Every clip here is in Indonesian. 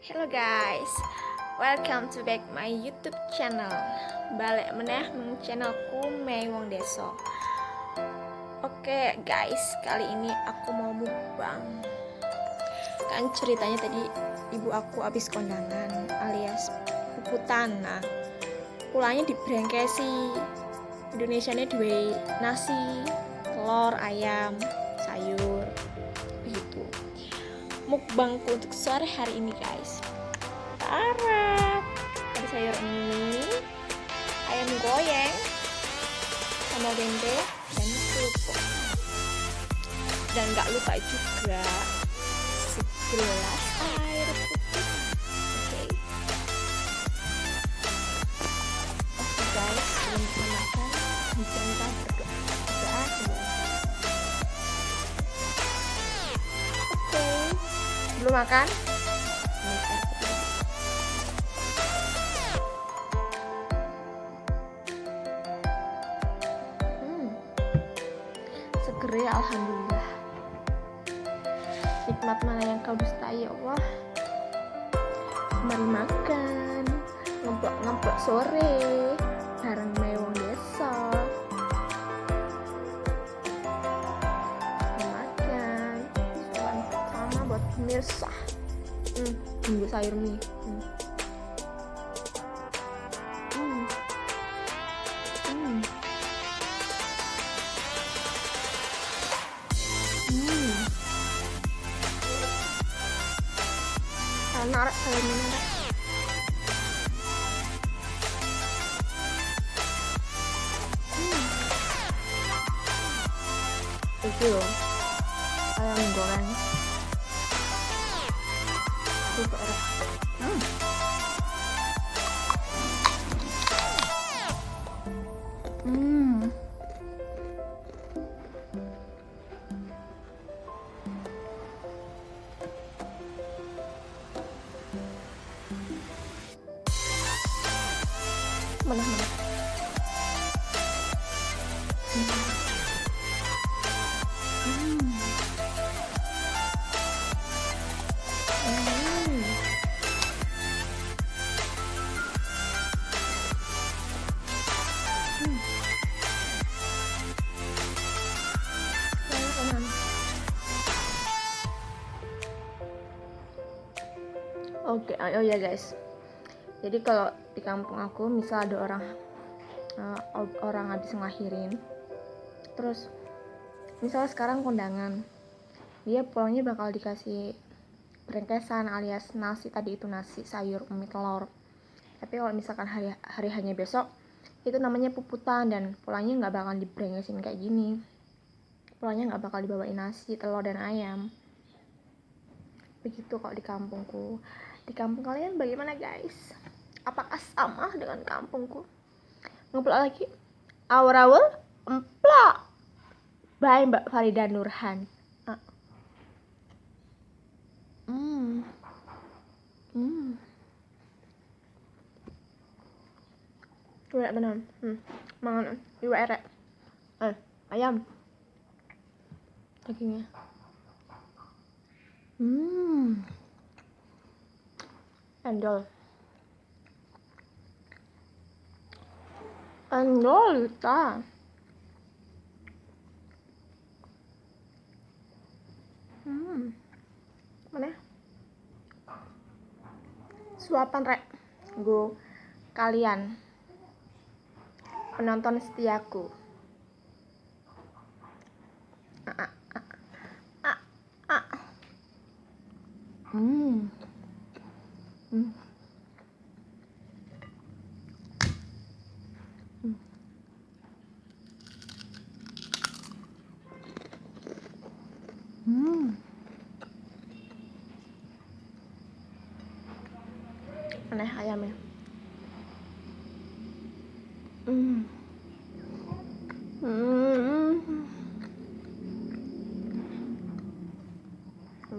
Hello guys, welcome to back my YouTube channel. Balik meneh nang channelku Mei Wong Deso. Oke guys, kali ini aku mau mukbang. Kan ceritanya tadi ibu aku habis kondangan alias puputan. Nah, pulangnya dibrengkesi. Indonesianya duwe nasi, telur, ayam, sayur, begitu. Mukbangku untuk sore hari ini guys, parah, ada sayur mie, ayam goreng, sambal tempe, dan kerupuk. Dan gak lupa juga segelas air putih. Oke guys, sebelum kita makan, jangan berdoa dulu. Oke, belum makan? Seger ya, alhamdulillah. Nikmat mana yang kau dustai ya Allah. Mari makan, ngeplok sore bareng Mei Wong Deso. Makan, salam pertama buat pemirsa. Tunggu sayur mie. Narak sayur mie narak. Itu loh, ayam goreng. Super enak. Mana Oke, oh ya guys. Jadi kalau di kampung aku, misal ada orang habis ngelahirin, terus misalnya sekarang kondangan, dia pulangnya bakal dikasih brengkesan alias nasi, tadi itu nasi, sayur, mie, telur. Tapi kalau misalkan hari hanya besok, itu namanya puputan, dan pulangnya nggak bakal dibrengkesin kayak gini. Pulangnya nggak bakal dibawain nasi, telur, dan ayam. Begitu kalau di kampungku. Di kampung kalian bagaimana guys? Apakah sama dengan kampungku? Ngeplak lagi, awal-awal emplak by Mbak Farida Nurhan. Enak bener. Mangan iwak erek. Ayam dagingnya. Endol kita. Mana? Suapan rek. Go kalian penonton setiaku. Aneh ayamnya.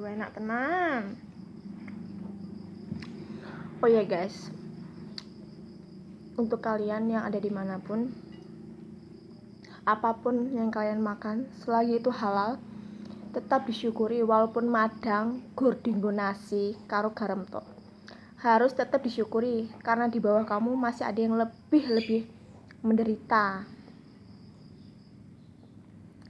Enak tenan. Oh ya guys, untuk kalian yang ada dimanapun, apapun yang kalian makan, selagi itu halal, tetap disyukuri walaupun madang gur dinggo nasi karo garam tok. harus tetap disyukuri karena di bawah kamu masih ada yang lebih menderita.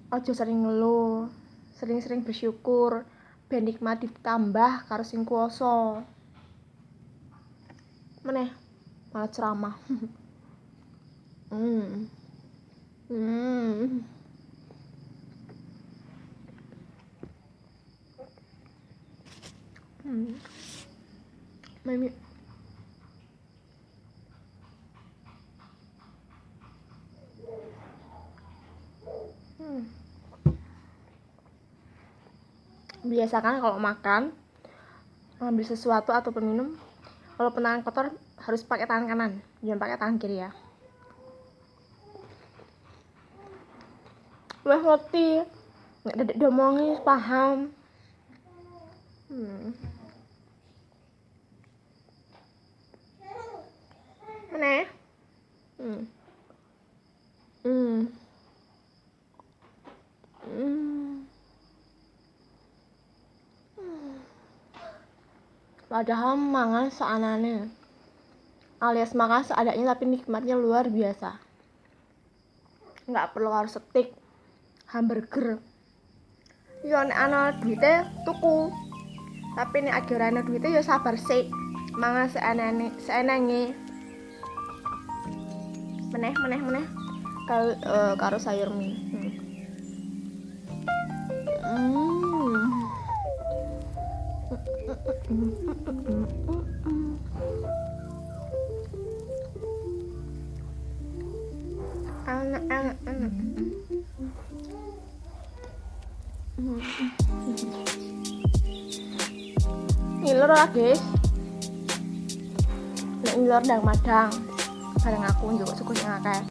Ojo sering ngeluh, sering-sering bersyukur, ben nikmat ditambah karo sing kuwasa. Meneh malah ceramah. Mami. Biasakan kalau makan ambil sesuatu atau peminum, kalau tangan kotor harus pakai tangan kanan, jangan pakai tangan kiri ya. Wah ngerti, nggak ada diomongin, paham. Aneh. Padahal mangan seanane, alias makan seadanya tapi nikmatnya luar biasa. Nggak perlu harus steak, hamburger. Yo nek ana duite tuku. Tapi nek akhirnya ana duite ya sabar sik. Mangan seenenge. Meneh karo sayur mie. Enak. Ngiler lah guys. Nek ngiler ndang madang bareng aku njuk suku sing akeh.